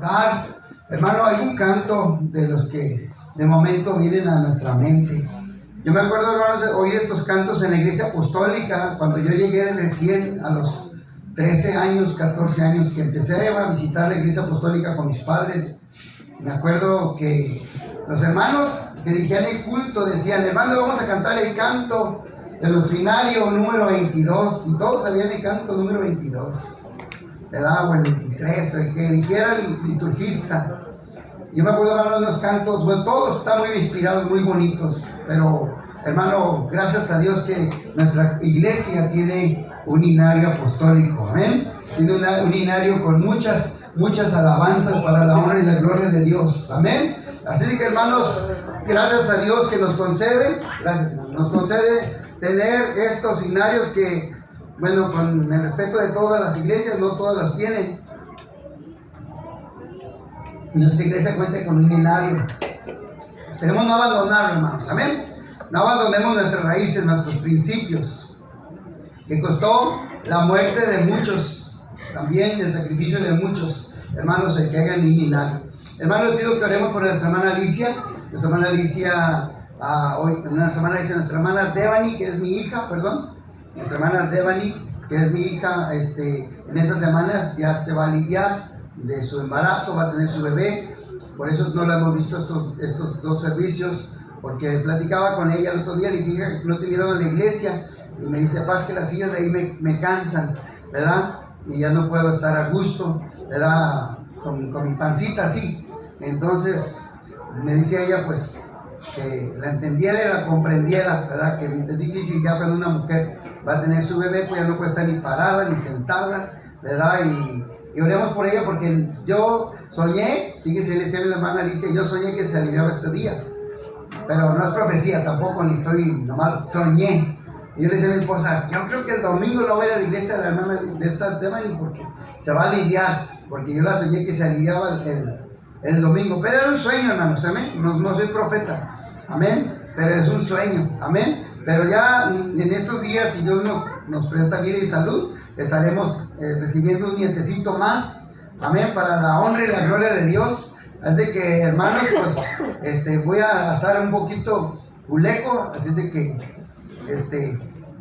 cantar. Hermano, hay un canto de los que de momento vienen a nuestra mente. Yo me acuerdo, hermanos, de oír estos cantos en la iglesia apostólica cuando yo llegué recién a los 13 años, 14 años, que empecé a visitar la iglesia apostólica con mis padres. Me acuerdo que los hermanos que dirigían el culto decían: hermano, vamos a cantar el canto del ordinario número 22, y todos sabían el canto número 22, ¿verdad? O el 23, el que dijera el liturgista. Yo me acuerdo, hermano, de unos cantos, bueno, todos están muy inspirados, muy bonitos, pero, hermano, gracias a Dios que nuestra iglesia tiene un himnario apostólico, amén. Tiene un himnario con muchas alabanzas para la honra y la gloria de Dios, amén. Así que, hermanos, gracias a Dios que nos concede tener estos himnarios que, bueno, con el respeto de todas las iglesias, no todas las tienen. Nuestra iglesia cuenta con un himnario. Esperemos no abandonarlo, hermanos, amén. No abandonemos nuestras raíces, nuestros principios, que costó la muerte de muchos, también el sacrificio de muchos hermanos, el que hagan un himnario. Hermanos, les pido que oremos por nuestra hermana Alicia. Nuestra hermana Alicia, nuestra hermana Devani, que es mi hija, nuestra hermana Devani, que es mi hija, en estas semanas ya se va a aliviar de su embarazo, va a tener su bebé. Por eso no la hemos visto estos dos servicios, porque platicaba con ella el otro día, le dije: no te vieron a la iglesia, y me dice: paz, que las sillas de ahí me cansan, ¿verdad? Y ya no puedo estar a gusto, ¿verdad? Con mi pancita así. Entonces me decía ella, pues, que la entendiera y la comprendiera, ¿verdad? Que es difícil ya cuando una mujer va a tener su bebé, pues ya no puede estar ni parada ni sentada, ¿verdad? Y oremos por ella, porque yo soñé, fíjese, le decía a mi hermana Alicia, yo soñé que se aliviaba este día, pero no es profecía tampoco, ni estoy, nomás soñé. Y yo le decía a mi esposa: yo creo que el domingo no voy a ir a la iglesia de la hermana de esta tema, porque se va a aliviar, porque yo la soñé que se aliviaba el domingo. Pero era un sueño, hermanos, amén. No soy profeta, amén, pero es un sueño, amén. Pero ya en estos días, si Dios nos presta vida y salud, estaremos recibiendo un nietecito más, amén, para la honra y la gloria de Dios. Así que, hermanos, pues voy a estar un poquito culeco, así de que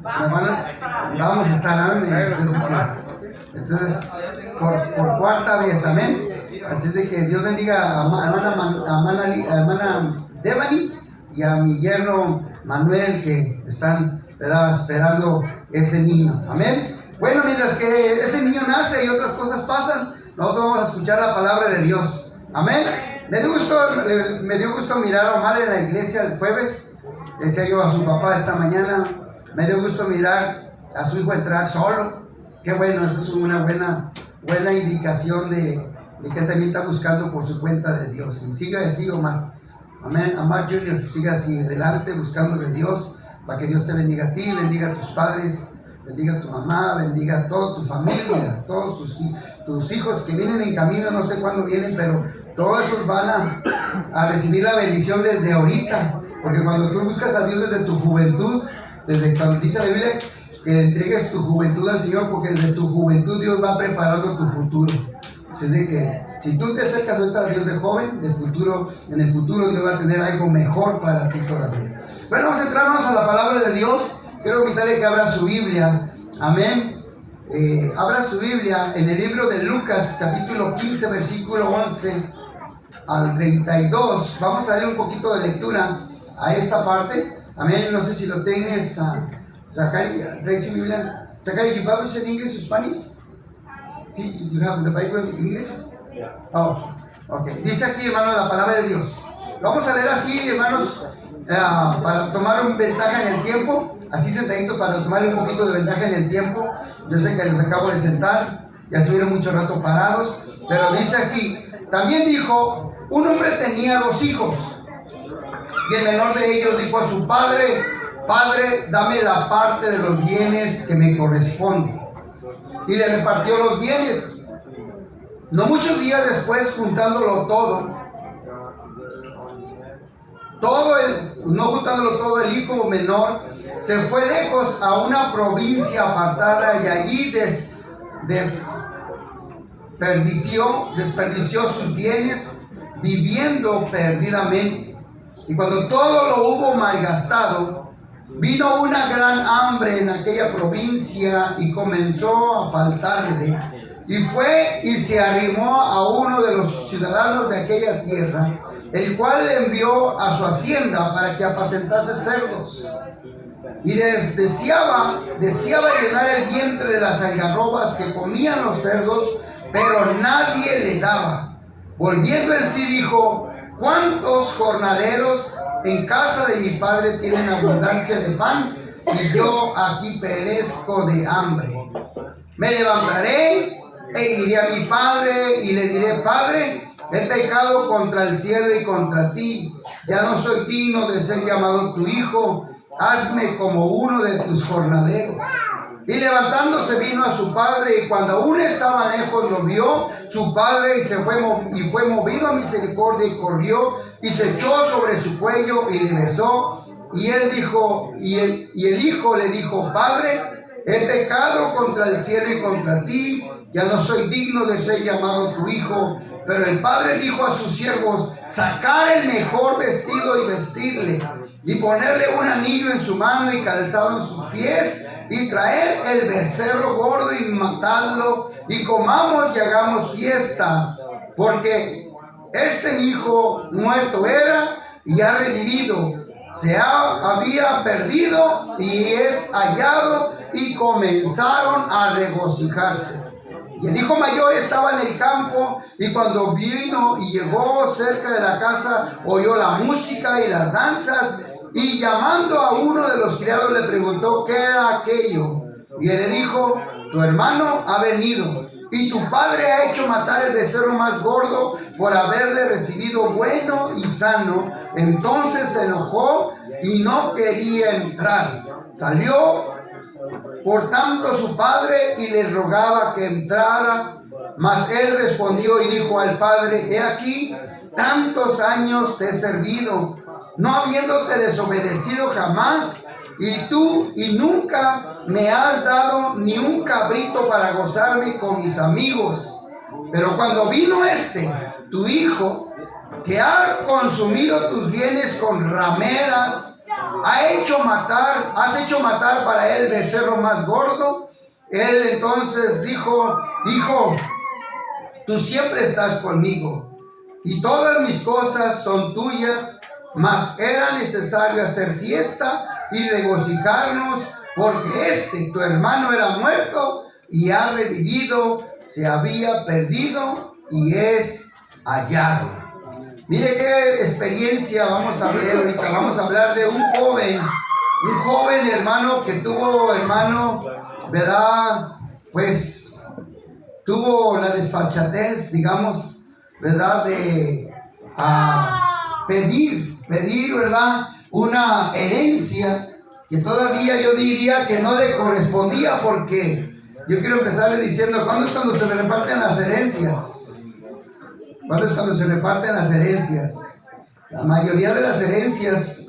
vamos a estar, amén. Entonces por cuarta vez, amén. Así de que Dios bendiga a hermana Devani y a mi yerno Manuel, que están, ¿verdad?, esperando ese niño, amén. Bueno, mientras que ese niño nace y otras cosas pasan, nosotros vamos a escuchar la palabra de Dios, amén. Me dio gusto mirar a Omar en la iglesia el jueves. Decía yo a su papá esta mañana: me dio gusto mirar a su hijo entrar solo. Qué bueno, eso es una buena indicación de que él también está buscando por su cuenta de Dios. Y siga así, Omar, amén. Omar Junior, siga así adelante buscando de Dios, para que Dios te bendiga a ti, bendiga a tus padres, bendiga a tu mamá, bendiga a toda tu familia, todos tus hijos que vienen en camino, no sé cuándo vienen, pero todos esos van a recibir la bendición desde ahorita, porque cuando tú buscas a Dios desde tu juventud, desde cuando dice la Biblia que le entregues tu juventud al Señor, porque desde tu juventud Dios va preparando tu futuro. Así es de que si tú te acercas ahorita a Dios de joven, en el futuro Dios va a tener algo mejor para ti todavía. Bueno, vamos a entrarnos a la palabra de Dios. Quiero invitarle que abra su Biblia, amén. Abra su Biblia en el libro de Lucas, capítulo 15, versículo 11 al 32. Vamos a dar un poquito de lectura a esta parte, amén. No sé si lo tienes, Zachary, trae su Biblia. Zachary, you Bible in English or Spanish? Sí, you have the Bible in English? Oh, ok. Dice aquí, hermano, la palabra de Dios. Lo vamos a leer así, hermanos, para tomar un ventaja en el tiempo, así sentadito, para tomar un poquito de ventaja en el tiempo. Yo sé que los acabo de sentar, ya estuvieron mucho rato parados, pero dice aquí: también dijo: un hombre tenía 2 hijos, y el menor de ellos dijo a su padre: Padre, dame la parte de los bienes que me corresponde. Y le repartió los bienes. No muchos días después, juntándolo todo, el hijo menor se fue lejos a una provincia apartada, y allí desperdició sus bienes viviendo perdidamente. Y cuando todo lo hubo malgastado, vino una gran hambre en aquella provincia y comenzó a faltarle. Y fue y se arrimó a uno de los ciudadanos de aquella tierra, el cual le envió a su hacienda para que apacentase cerdos. Y deseaba llenar el vientre de las algarrobas que comían los cerdos, pero nadie le daba. Volviendo en sí dijo: ¿cuántos jornaleros en casa de mi padre tienen abundancia de pan, y yo aquí perezco de hambre? Me levantaré e iré a mi padre y le diré: Padre, he pecado contra el cielo y contra ti, ya no soy digno de ser llamado tu hijo, hazme como uno de tus jornaleros. Y levantándose vino a su padre, y cuando aún estaba lejos lo vio su padre, y fue movido a misericordia, y corrió y se echó sobre su cuello y le besó. Y él dijo, y el hijo le dijo: Padre, he pecado contra el cielo y contra ti, ya no soy digno de ser llamado tu hijo. Pero el padre dijo a sus siervos: sacar el mejor vestido y vestirle, y ponerle un anillo en su mano y calzado en sus pies, y traer el becerro gordo y matarlo, y comamos y hagamos fiesta, porque este mi hijo muerto era y ha revivido, había perdido y es hallado. Y comenzaron a regocijarse. Y el hijo mayor estaba en el campo, y cuando vino y llegó cerca de la casa, oyó la música y las danzas, y llamando a uno de los criados le preguntó qué era aquello. Y él le dijo: tu hermano ha venido, y tu padre ha hecho matar el becerro más gordo por haberle recibido bueno y sano. Entonces se enojó y no quería entrar. Salió por tanto su padre y le rogaba que entrara, mas él respondió y dijo al padre: he aquí, tantos años te he servido, no habiéndote desobedecido jamás, y nunca me has dado ni un cabrito para gozarme con mis amigos. Pero cuando vino tu hijo, que ha consumido tus bienes con rameras, has hecho matar para él becerro más gordo. Él entonces dijo: hijo, tú siempre estás conmigo, y todas mis cosas son tuyas, mas era necesario hacer fiesta y regocijarnos, porque tu hermano era muerto y ha revivido, se había perdido y es hallado. Mire qué experiencia vamos a hablar ahorita. Vamos a hablar de un joven hermano que tuvo, ¿verdad? Pues tuvo la desfachatez, digamos, ¿verdad? De pedir, ¿verdad? Una herencia que todavía yo diría que no le correspondía, porque yo quiero empezarle diciendo: ¿cuándo es cuando se le reparten las herencias? ¿Cuándo es cuando se reparten las herencias? La mayoría de las herencias,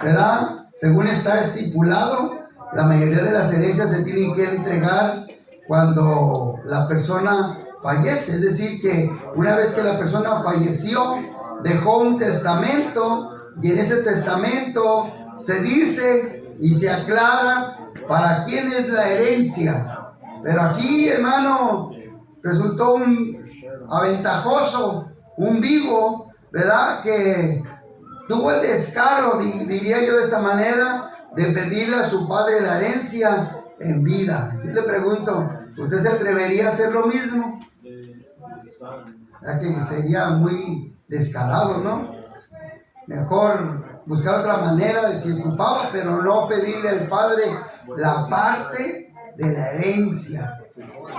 ¿verdad? Según está estipulado, la mayoría de las herencias se tienen que entregar cuando la persona fallece. Es decir, que una vez que la persona falleció, dejó un testamento, y en ese testamento se dice y se aclara para quién es la herencia. Pero aquí, hermano, resultó un aventajoso, un vivo, ¿verdad? Que tuvo el descaro, diría yo de esta manera, de pedirle a su padre la herencia en vida. Yo le pregunto: ¿usted se atrevería a hacer lo mismo? Ya que sería muy descarado, ¿no? Mejor buscar otra manera de si ocupaba, pero no pedirle al padre la parte de la herencia.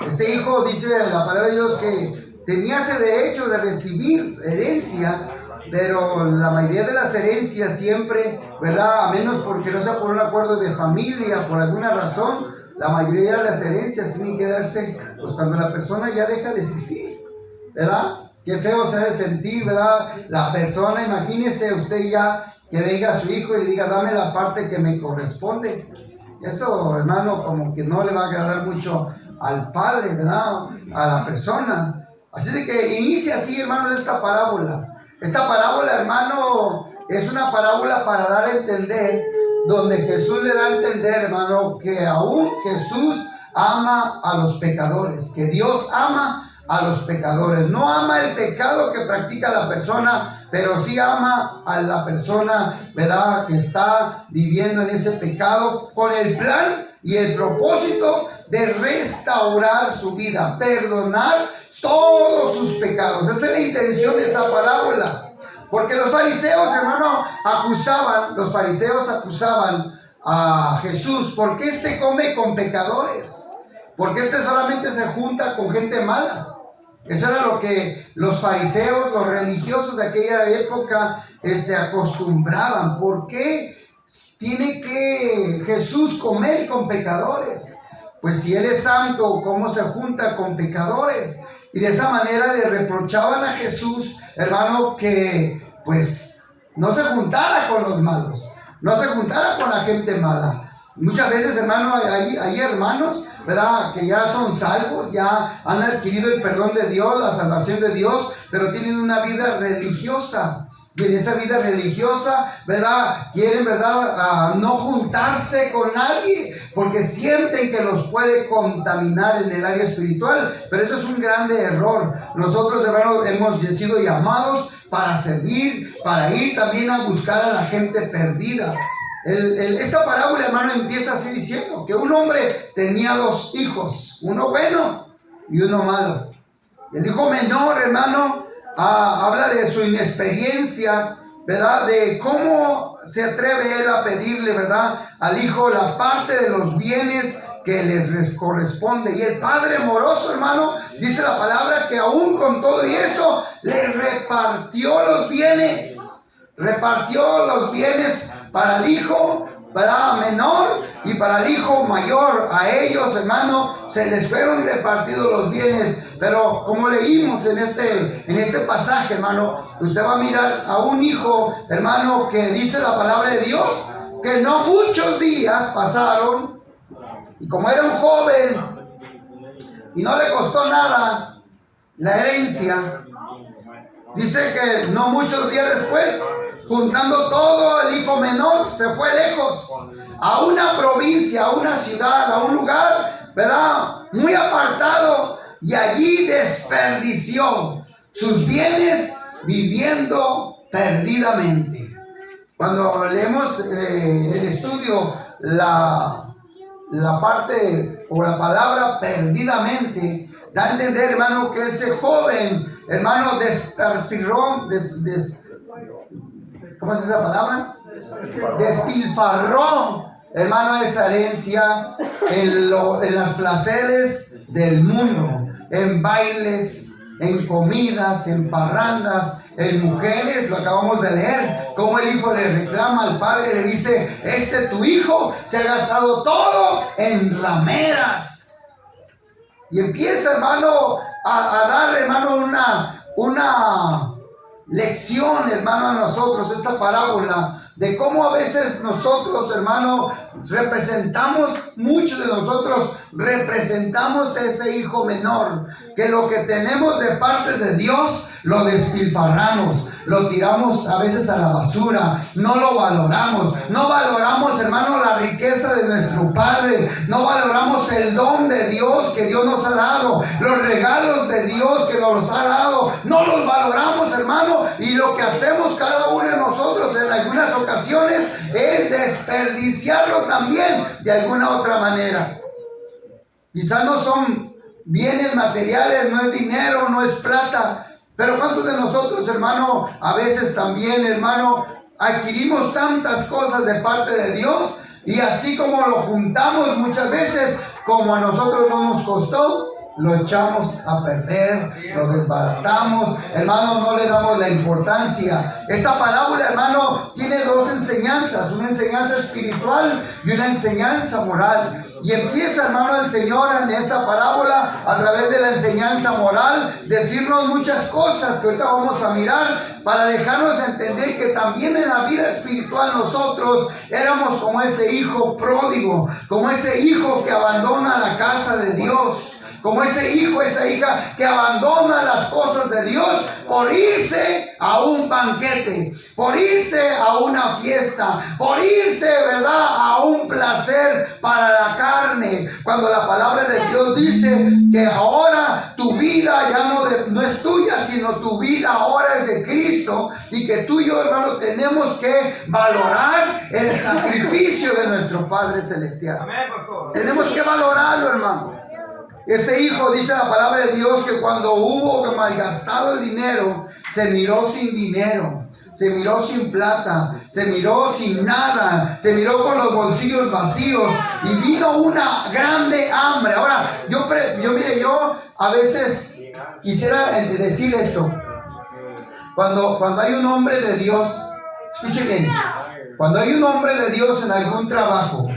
Este hijo, dice la palabra de Dios, que tenía ese derecho de recibir herencia, pero la mayoría de las herencias siempre, ¿verdad? A menos porque no sea por un acuerdo de familia, por alguna razón, la mayoría de las herencias tienen que darse pues cuando la persona ya deja de existir, ¿verdad? Qué feo se ha de sentir, ¿verdad? La persona, imagínese usted ya que venga su hijo y le diga: dame la parte que me corresponde. Eso, hermano, como que no le va a agradar mucho al padre, ¿verdad? A la persona. Así de que inicia así, hermanos, esta parábola. Esta parábola, hermano, es una parábola para dar a entender, donde Jesús le da a entender, hermano, que aún Jesús ama a los pecadores, que Dios ama a los pecadores. No ama el pecado que practica la persona, pero sí ama a la persona, ¿verdad?, que está viviendo en ese pecado, con el plan y el propósito de restaurar su vida, perdonar todos sus pecados. Esa es la intención de esa parábola. Porque los fariseos, hermano, acusaban a Jesús. ¿Por qué este come con pecadores? ¿Por qué este solamente se junta con gente mala? Eso era lo que los fariseos, los religiosos de aquella época acostumbraban. ¿Por qué tiene que Jesús comer con pecadores? Pues si Él es santo, ¿cómo se junta con pecadores? Y de esa manera le reprochaban a Jesús, hermano, que pues no se juntara con los malos, no se juntara con la gente mala. Muchas veces, hermano, hay hermanos, ¿verdad?, que ya son salvos, ya han adquirido el perdón de Dios, la salvación de Dios, pero tienen una vida religiosa. Y en esa vida religiosa, ¿verdad?, quieren, ¿verdad?, no juntarse con nadie, porque sienten que los puede contaminar en el área espiritual. Pero eso es un grande error. Nosotros, hermanos, hemos sido llamados para servir, para ir también a buscar a la gente perdida. Esta parábola, hermano, empieza así diciendo que un hombre tenía 2 hijos, uno bueno y uno malo. El hijo menor, hermano, habla de su inexperiencia, ¿verdad?, de cómo se atreve él a pedirle, ¿verdad?, al hijo la parte de los bienes que les corresponde. Y el padre moroso, hermano, dice la palabra que aún con todo y eso le repartió los bienes para el hijo, ¿verdad?, menor, y para el hijo mayor. A ellos, hermano, se les fueron repartidos los bienes. Pero como leímos en este pasaje, hermano, usted va a mirar a un hijo, hermano, que dice la palabra de Dios que no muchos días pasaron, y como era un joven y no le costó nada la herencia, dice que no muchos días después, juntando todo, el hijo menor se fue lejos, a una provincia, a una ciudad, a un lugar, ¿verdad?, muy apartado, y allí desperdició sus bienes viviendo perdidamente. Cuando leemos en el estudio la parte o la palabra perdidamente, da a entender, hermano, que ese joven, hermano, ¿cómo es esa palabra? Despilfarró, hermano, esa herencia en los placeres del mundo, en bailes, en comidas, en parrandas, en mujeres. Lo acabamos de leer, como el hijo le reclama al padre, le dice: tu hijo se ha gastado todo en rameras. Y empieza, hermano, a dar, hermano, una lección, hermano, a nosotros, esta parábola, de cómo a veces nosotros, hermano, muchos de nosotros representamos a ese hijo menor, que lo que tenemos de parte de Dios lo despilfarramos, lo tiramos a veces a la basura, no lo valoramos, no valoramos, hermano, la riqueza de nuestro Padre, no valoramos el don de Dios que Dios nos ha dado, los regalos de Dios que nos los ha dado, no los valoramos, hermano, y lo que hacemos cada uno de nosotros en algunas ocasiones es desperdiciarlo también de alguna otra manera. Quizás no son bienes materiales, no es dinero, no es plata, pero ¿cuántos de nosotros, hermano, a veces también, hermano, adquirimos tantas cosas de parte de Dios, y así como lo juntamos muchas veces, como a nosotros no nos costó, lo echamos a perder, lo desbaratamos, hermano, no le damos la importancia? Esta parábola, hermano, tiene 2 enseñanzas, una enseñanza espiritual y una enseñanza moral. Y empieza, hermano, el Señor en esta parábola, a través de la enseñanza moral, decirnos muchas cosas que ahorita vamos a mirar, para dejarnos entender que también en la vida espiritual nosotros éramos como ese hijo pródigo, como ese hijo que abandona la casa de Dios, como ese hijo, esa hija que abandona las cosas de Dios por irse a un banquete, por irse a una fiesta, por irse, ¿verdad?, a un placer para la carne. Cuando la palabra de Dios dice que ahora tu vida ya no es tuya, sino tu vida ahora es de Cristo, y que tú y yo, hermano, tenemos que valorar el sacrificio de nuestro Padre Celestial. Amén, pastor. Tenemos que valorarlo, hermano. Ese hijo, dice la palabra de Dios, que cuando hubo malgastado el dinero, se miró sin dinero, se miró sin plata, se miró sin nada, se miró con los bolsillos vacíos, y vino una grande hambre. Ahora, yo a veces quisiera decir esto. Cuando hay un hombre de Dios, escuche bien, cuando hay un hombre de Dios en algún trabajo,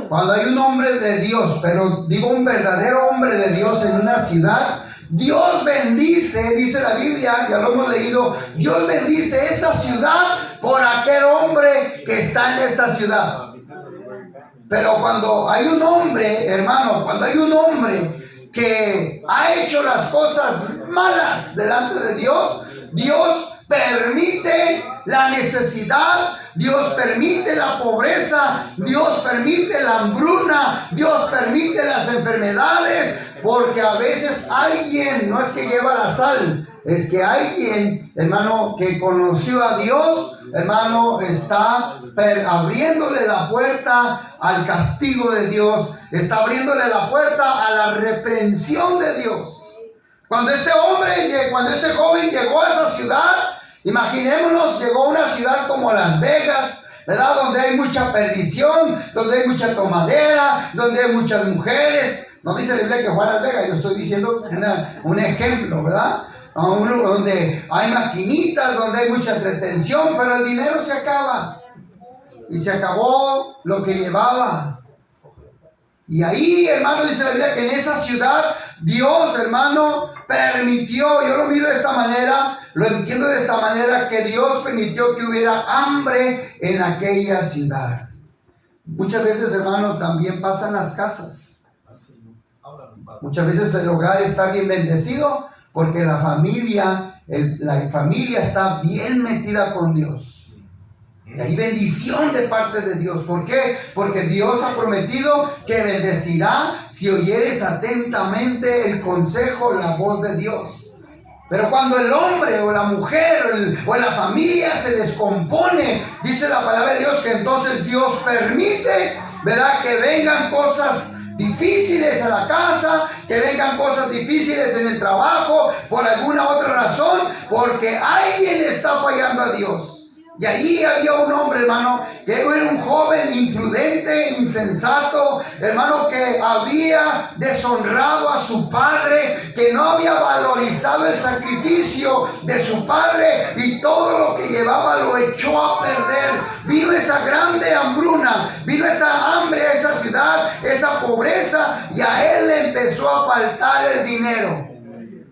cuando hay un hombre de Dios, pero digo un verdadero hombre de Dios en una ciudad, Dios bendice, dice la Biblia, ya lo hemos leído, Dios bendice esa ciudad por aquel hombre que está en esta ciudad. Pero cuando hay un hombre, hermano, cuando hay un hombre que ha hecho las cosas malas delante de Dios, Dios permite la necesidad, Dios permite la pobreza, Dios permite la hambruna, Dios permite las enfermedades, porque a veces alguien, no es que lleva la sal, es que alguien, hermano, que conoció a Dios, hermano, está abriéndole la puerta al castigo de Dios, está abriéndole la puerta a la reprensión de Dios. Cuando este joven llegó a esa ciudad, imaginémonos, llegó a una ciudad como Las Vegas, ¿verdad?, donde hay mucha perdición, donde hay mucha tomadera, donde hay muchas mujeres. No dice la Biblia que fue a Las Vegas, yo estoy diciendo un ejemplo, ¿verdad? Donde hay maquinitas, donde hay mucha entretención, pero el dinero se acaba. Y se acabó lo que llevaba. Y ahí, hermano, dice la Biblia que en esa ciudad Dios, hermano, permitió, yo lo miro de esta manera, lo entiendo de esta manera, que Dios permitió que hubiera hambre en aquella ciudad. Muchas veces, hermano, también pasan las casas. Muchas veces el hogar está bien bendecido porque la familia está bien metida con Dios. Y hay bendición de parte de Dios. ¿Por qué? Porque Dios ha prometido que bendecirá si oyeres atentamente el consejo, la voz de Dios. Pero cuando el hombre o la mujer o la familia se descompone, dice la palabra de Dios que entonces Dios permite, ¿verdad?, que vengan cosas difíciles a la casa, que vengan cosas difíciles en el trabajo, por alguna otra razón, porque alguien está fallando a Dios. Y allí había un hombre, hermano, que era un joven imprudente, insensato, hermano, que había deshonrado a su padre, que no había valorizado el sacrificio de su padre, y todo lo que llevaba lo echó a perder. Vino esa grande hambruna, vino esa hambre a esa ciudad, esa pobreza, y a él le empezó a faltar el dinero,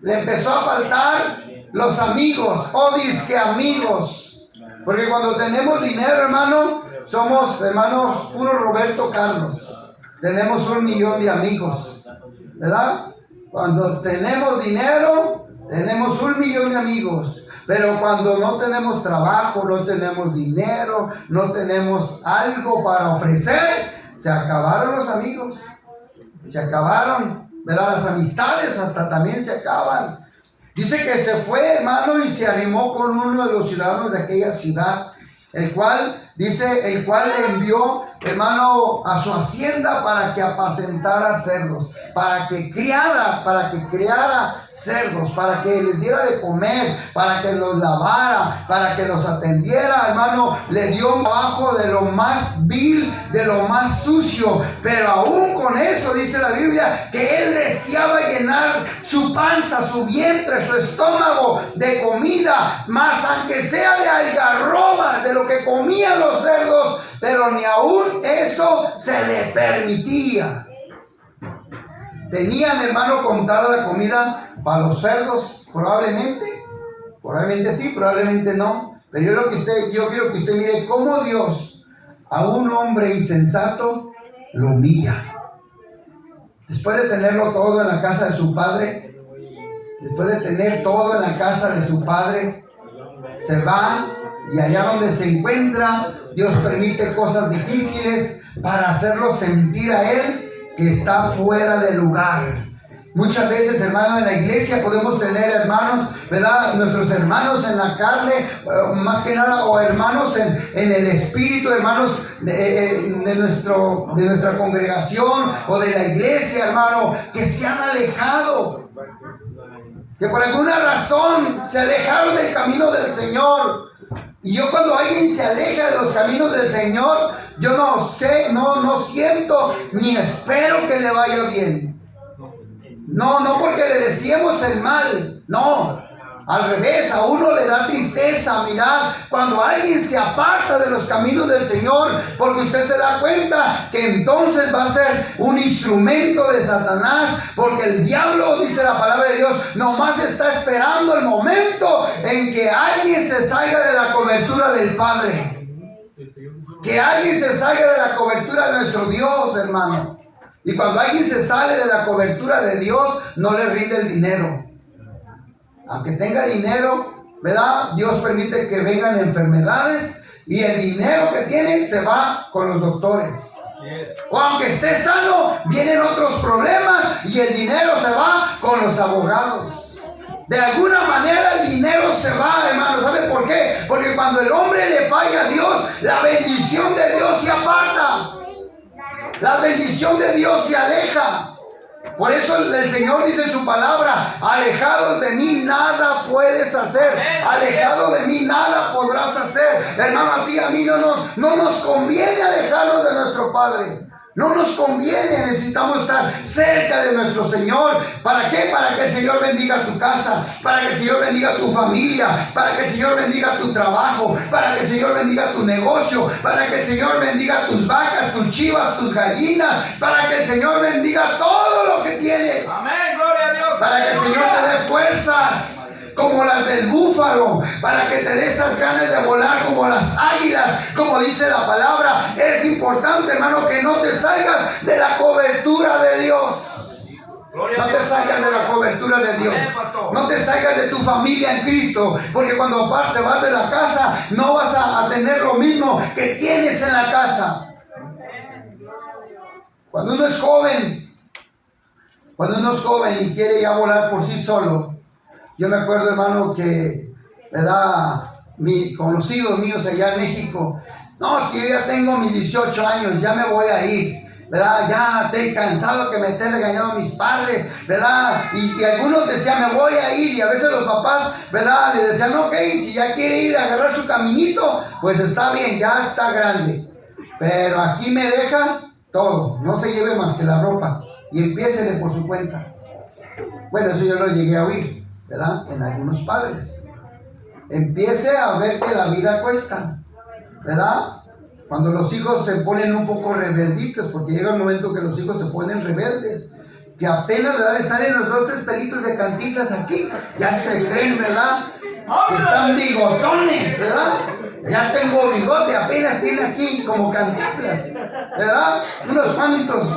le empezó a faltar los amigos, o disque amigos. Porque cuando tenemos dinero, hermano, somos, hermanos, puro Roberto Carlos. Tenemos 1 millón de amigos, ¿verdad? Cuando tenemos dinero, tenemos 1 millón de amigos. Pero cuando no tenemos trabajo, no tenemos dinero, no tenemos algo para ofrecer, se acabaron los amigos. Se acabaron, ¿verdad? Las amistades hasta también se acaban. Dice que se fue, hermano, y se arrimó con uno de los ciudadanos de aquella ciudad, el cual le envió, hermano, a su hacienda para que apacentara cerdos, para que criara cerdos, para que les diera de comer, para que los lavara, para que los atendiera, hermano. Le dio un trabajo de lo más vil, de lo más sucio, pero aún con eso dice la Biblia que él deseaba llenar su panza, su vientre, su estómago de comida, más aunque sea de algarrobas, de lo que comían los cerdos, pero ni aún eso se le permitía. Tenían, hermano, contada la comida para los cerdos, probablemente sí, probablemente no. Pero yo quiero que usted mire cómo Dios a un hombre insensato lo humilla. después de tenerlo todo en la casa de su padre, después de tener todo en la casa de su padre, se va y allá donde se encuentra, Dios permite cosas difíciles para hacerlo sentir a él que está fuera de lugar. Muchas veces, hermanos, en la iglesia podemos tener hermanos, ¿verdad? Nuestros hermanos en la carne, más que nada, o hermanos en el espíritu, hermanos de nuestra congregación o de la iglesia, hermano, que se han alejado, que por alguna razón se alejaron del camino del Señor. Y yo, cuando alguien se aleja de los caminos del Señor, yo no sé, no siento ni espero que le vaya bien. No porque le deseemos el mal, no, al revés, a uno le da tristeza mirar cuando alguien se aparta de los caminos del Señor, porque usted se da cuenta que entonces va a ser un instrumento de Satanás, porque el diablo, dice la palabra de Dios, nomás está esperando el momento en que alguien se salga de la cobertura del Padre, que alguien se salga de la cobertura de nuestro Dios, hermano. Y cuando alguien se sale de la cobertura de Dios, no le rinde el dinero. Aunque tenga dinero, ¿verdad? Dios permite que vengan enfermedades y el dinero que tiene se va con los doctores. O aunque esté sano, vienen otros problemas y el dinero se va con los abogados. De alguna manera el dinero se va, hermano. ¿Sabe por qué? Porque cuando el hombre le falla a Dios, la bendición de Dios se aparta. La bendición de Dios se aleja. Por eso el Señor dice en su palabra: alejados de mí nada puedes hacer, alejado de mí nada podrás hacer. Hermano, a ti y a mí no nos conviene alejarnos de nuestro Padre. No nos conviene, necesitamos estar cerca de nuestro Señor. ¿Para qué? Para que el Señor bendiga tu casa, para que el Señor bendiga tu familia, para que el Señor bendiga tu trabajo, para que el Señor bendiga tu negocio, para que el Señor bendiga tus vacas, tus chivas, tus gallinas, para que el Señor bendiga todo lo que tienes. Amén, gloria a Dios. Para que el Señor te dé fuerzas como las del búfalo, para que te dé esas ganas de volar como las águilas, como dice la palabra. Es importante, hermano, que no te salgas de la cobertura de Dios. No te salgas de la cobertura de Dios. No te salgas de tu familia en Cristo, porque cuando aparte vas de la casa, no vas a tener lo mismo que tienes en la casa. Cuando uno es joven y quiere ya volar por sí solo, yo me acuerdo, hermano, que, ¿verdad?, conocidos míos allá en México: no, es que yo ya tengo mis 18 años, ya me voy a ir, ¿verdad? Ya estoy cansado que me estén regañando a mis padres, ¿verdad? Y algunos decían: me voy a ir. Y a veces los papás, ¿verdad?, le decían: ok, si ya quiere ir a agarrar su caminito, pues está bien, ya está grande, pero aquí me deja todo, no se lleve más que la ropa y empiécele por su cuenta. Bueno, eso yo lo llegué a oír, ¿verdad?, en algunos padres. Empiece a ver que la vida cuesta, ¿verdad? Cuando los hijos se ponen un poco rebelditos, porque llega un momento que los hijos se ponen rebeldes, que apenas, ¿verdad?, le salen los 2 o 3 pelitos de Cantinflas aquí, ya se creen, ¿verdad?, que están bigotones, ¿verdad? Ya tengo bigote, apenas tiene aquí como Cantinflas, ¿verdad? Unos cuantos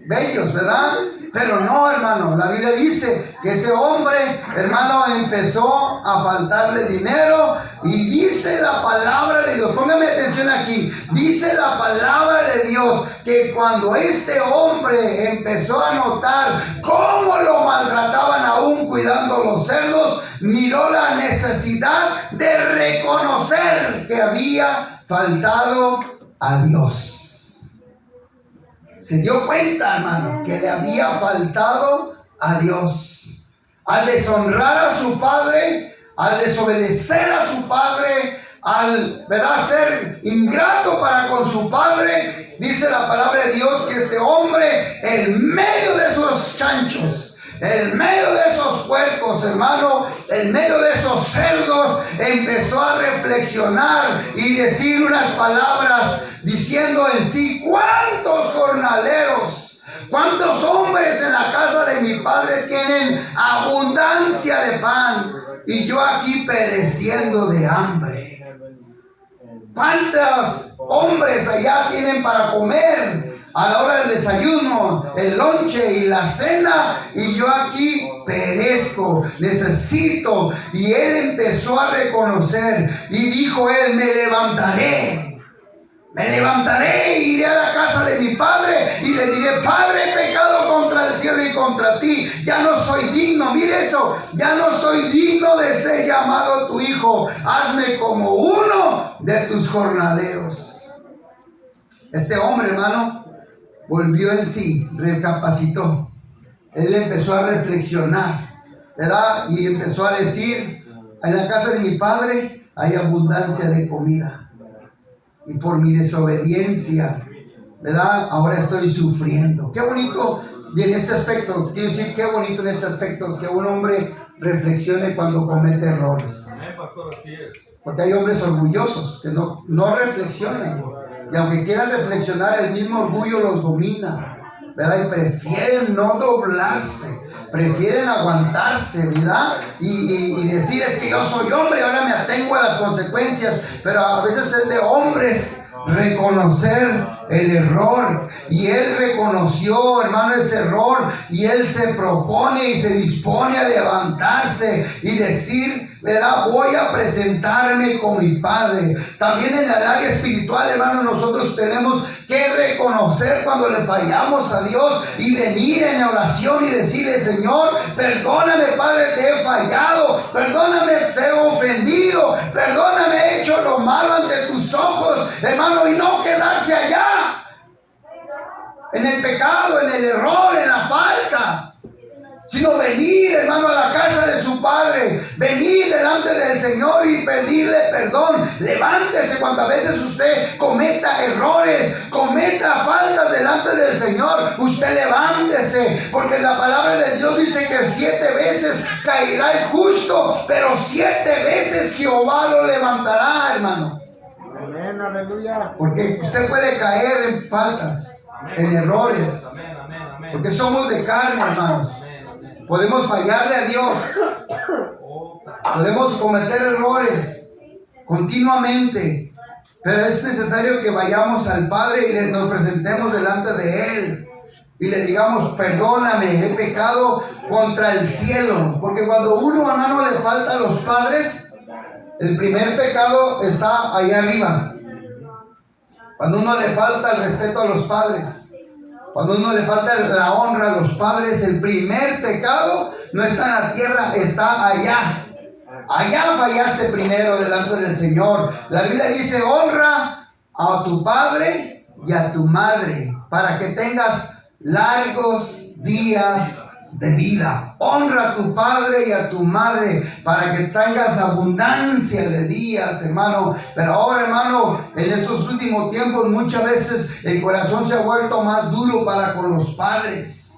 bellos, ¿verdad? Pero no, hermano, la Biblia dice que ese hombre, hermano, empezó a faltarle dinero, y dice la palabra de Dios, póngame atención aquí, dice la palabra de Dios que cuando este hombre empezó a notar cómo lo maltrataban aún cuidando los cerdos, miró la necesidad de reconocer que había faltado a Dios. Se dio cuenta, hermano, que le había faltado a Dios. Al deshonrar a su padre, al desobedecer a su padre, al, ¿verdad?, ser ingrato para con su padre, dice la palabra de Dios que este hombre, en medio de esos chanchos, en medio de esos puercos, hermano, en medio de esos cerdos, empezó a reflexionar y decir unas palabras, diciendo en sí: ¿cuántos jornaleros, cuántos hombres en la casa de mi padre tienen abundancia de pan, y yo aquí pereciendo de hambre? ¿Cuántos hombres allá tienen para comer? a la hora del desayuno, el lonche y la cena, y yo aquí perezco, necesito. Y él empezó a reconocer y dijo él: me levantaré, iré a la casa de mi padre y le diré: Padre, he pecado contra el cielo y contra ti, ya no soy digno, mire eso, ya no soy digno de ser llamado tu hijo, hazme como uno de tus jornaleros. Este hombre, hermano, volvió en sí, recapacitó. Él empezó a reflexionar, ¿verdad? Y empezó a decir: en la casa de mi padre hay abundancia de comida, y por mi desobediencia, ¿verdad?, ahora estoy sufriendo. Qué bonito, y en este aspecto, quiero decir, qué bonito en este aspecto que un hombre reflexione cuando comete errores. Porque hay hombres orgullosos que no reflexionan, y aunque quieran reflexionar, el mismo orgullo los domina, ¿verdad? Y prefieren no doblarse, prefieren aguantarse, ¿verdad? Y decir: es que yo soy hombre, ahora me atengo a las consecuencias. Pero a veces es de hombres reconocer el error. Y él reconoció, hermano, ese error, y él se propone y se dispone a levantarse y decir, ¿verdad?, voy a presentarme con mi padre. También en el área espiritual, hermano, nosotros tenemos que reconocer cuando le fallamos a Dios y venir en oración y decirle: Señor, perdóname, Padre, te he fallado, perdóname, te he ofendido, perdóname, he hecho lo malo ante tus ojos, hermano, y no quedarse allá en el pecado, en el error, en la falta, sino venir, hermano, a la casa de su padre, venir delante del Señor y pedirle perdón. Levántese cuando a veces usted cometa errores, cometa faltas delante del Señor. Usted levántese, porque la palabra de Dios dice que 7 veces caerá el justo, pero 7 veces Jehová lo levantará, hermano. Amén, aleluya. Porque usted puede caer en faltas, en errores, porque somos de carne, hermanos. Podemos fallarle a Dios, podemos cometer errores continuamente, pero es necesario que vayamos al Padre y nos presentemos delante de Él y le digamos: perdóname, he pecado contra el cielo. Porque cuando uno, hermano, le falta a los padres, el primer pecado está allá arriba. Cuando uno le falta el respeto a los padres, cuando uno le falta la honra a los padres, el primer pecado no está en la tierra, está allá. Allá fallaste primero delante del Señor. La Biblia dice: honra a tu padre y a tu madre para que tengas largos días de vida. Honra a tu padre y a tu madre para que tengas abundancia de días, hermano. Pero ahora, hermano, en estos últimos tiempos muchas veces el corazón se ha vuelto más duro para con los padres,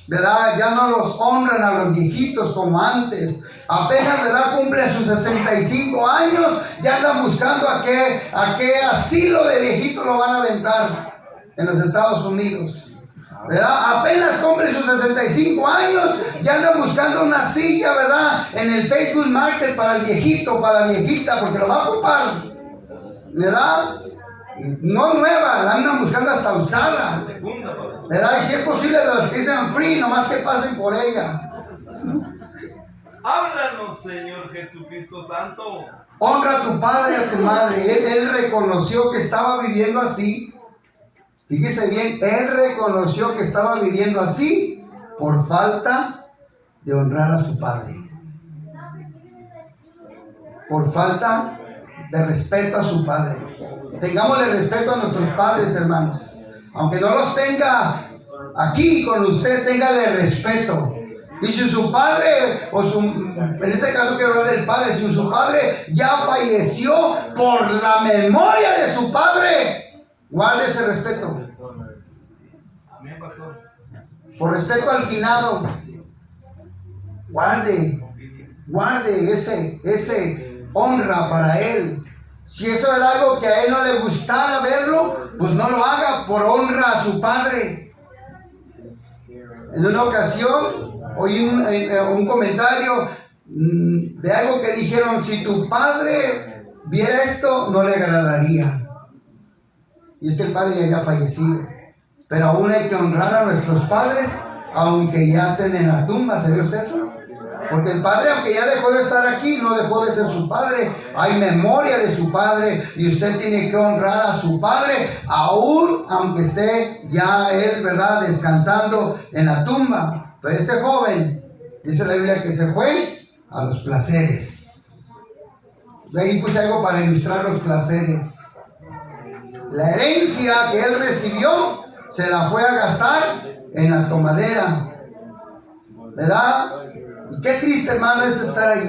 ¿verdad? Ya no los honran a los viejitos como antes. Apenas, ¿verdad?, cumplen sus 65 años, ya andan buscando a qué asilo de viejitos lo van a aventar en los Estados Unidos, ¿verdad? Apenas cumple sus 65 años, ya andan buscando una silla, ¿verdad?, en el Facebook Market para el viejito, para la viejita, porque lo va a ocupar, ¿verdad? Y no nueva, la andan buscando hasta usada, ¿verdad? Y si es posible, de las que dicen free, nomás que pasen por ella. Háblanos, Señor Jesucristo Santo. Honra a tu padre y a tu madre. Él reconoció que estaba viviendo así. Fíjese bien, él reconoció que estaba viviendo así por falta de honrar a su padre, por falta de respeto a su padre. Tengámosle respeto a nuestros padres, hermanos. Aunque no los tenga aquí con usted, téngale respeto. Y si su padre, en este caso quiero hablar del padre, si su padre ya falleció, por la memoria de su padre, guarde ese respeto. Por respeto al finado, guarde ese honra para él. Si eso era algo que a él no le gustara verlo, pues no lo haga, por honra a su padre. En una ocasión oí un comentario de algo que dijeron: si tu padre viera esto, no le agradaría. Y es que el padre ya había fallecido. pero aún hay que honrar a nuestros padres, aunque ya estén en la tumba. ¿Sabía usted eso? Porque el padre, aunque ya dejó de estar aquí, no dejó de ser su padre. Hay memoria de su padre y usted tiene que honrar a su padre, aún aunque esté ya él, ¿verdad?, descansando en la tumba. Pero este joven, dice la Biblia, que se fue a los placeres. De ahí puse algo para ilustrar los placeres. La herencia que él recibió se la fue a gastar en la tomadera, ¿verdad? Y qué triste, hermano, es estar ahí.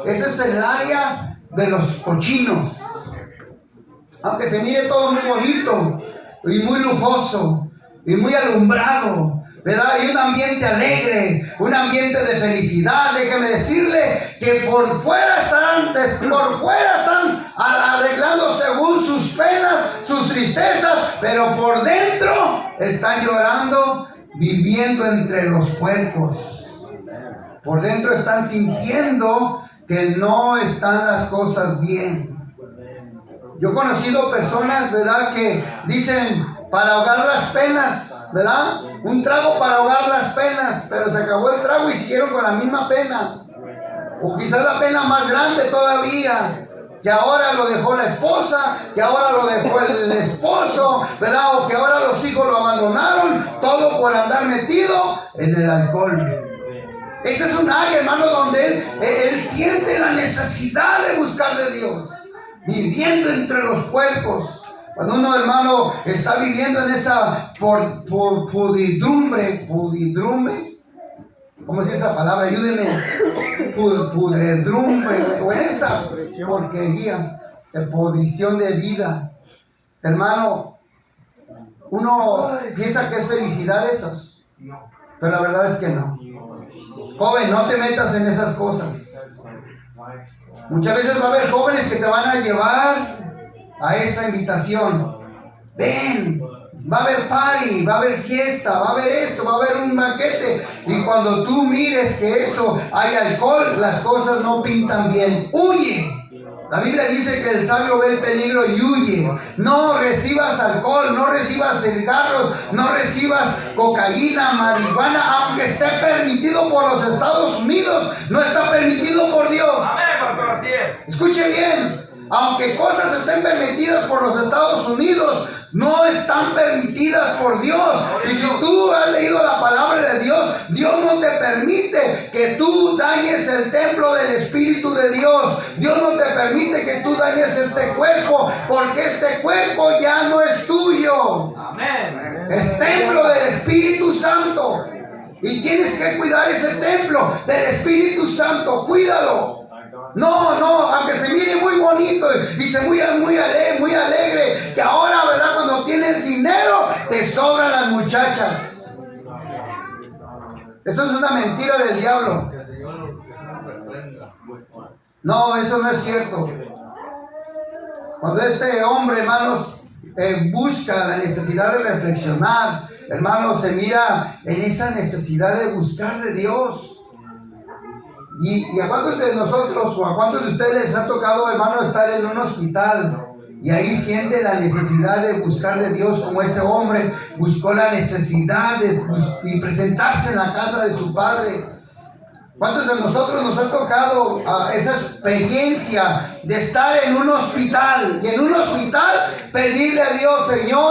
Ese es el área de los cochinos. Aunque se mire todo muy bonito y muy lujoso y muy alumbrado, ¿verdad? Y un ambiente alegre, un ambiente de felicidad. Déjeme decirle que por fuera están arreglando según sus penas, sus tristezas, pero por dentro están llorando, viviendo entre los puercos. Por dentro están sintiendo que no están las cosas bien. Yo he conocido personas, ¿verdad?, que dicen para ahogar las penas, ¿verdad? Un trago para ahogar las penas, pero se acabó el trago y siguieron con la misma pena. O quizás la pena más grande todavía, que ahora lo dejó la esposa, que ahora lo dejó el esposo, ¿verdad? O que ahora los hijos lo abandonaron, todo por andar metido en el alcohol. Ese es un área, hermano, donde él siente la necesidad de buscar de Dios, viviendo entre los puercos. Cuando uno, hermano, está viviendo en esa pudridumbre, ¿cómo se dice esa palabra? Ayúdenme. Pudredumbre, o en esa porquería, de podrición de vida. Hermano, uno piensa que es felicidad esas, pero la verdad es que no. Joven, no te metas en esas cosas. Muchas veces va a haber jóvenes que te van a llevar a esa invitación. Ven, va a haber party, va a haber fiesta, va a haber esto, va a haber un banquete. Y cuando tú mires que eso hay alcohol, las cosas no pintan bien. Huye. La Biblia dice que el sabio ve el peligro y huye. No recibas alcohol, no recibas cigarros, no recibas cocaína, marihuana, aunque esté permitido por los Estados Unidos, no está permitido por Dios. Amén, pastor, así es. Escuche bien, aunque cosas estén permitidas por los Estados Unidos, no están permitidas por Dios. Y si tú has leído la palabra de Dios, Dios no te permite que tú dañes el templo del Espíritu de Dios. Dios no te permite que tú dañes este cuerpo, porque este cuerpo ya no es tuyo. Amén. Es templo del Espíritu Santo. Y tienes que cuidar ese templo del Espíritu Santo. Cuídalo. No, aunque se mire muy bonito y se muy alegre, que ahora, ¿verdad?, cuando tienes dinero, te sobran las muchachas. Eso es una mentira del diablo. No, eso no es cierto. Cuando este hombre, hermanos, busca la necesidad de reflexionar, hermanos, se mira en esa necesidad de buscar de Dios. ¿Y a cuántos de nosotros o a cuántos de ustedes les ha tocado, hermano, estar en un hospital y ahí siente la necesidad de buscar de Dios, como ese hombre buscó la necesidad de presentarse en la casa de su padre? ¿Cuántos de nosotros nos ha tocado esa experiencia de estar en un hospital y en un hospital pedirle a Dios, Señor,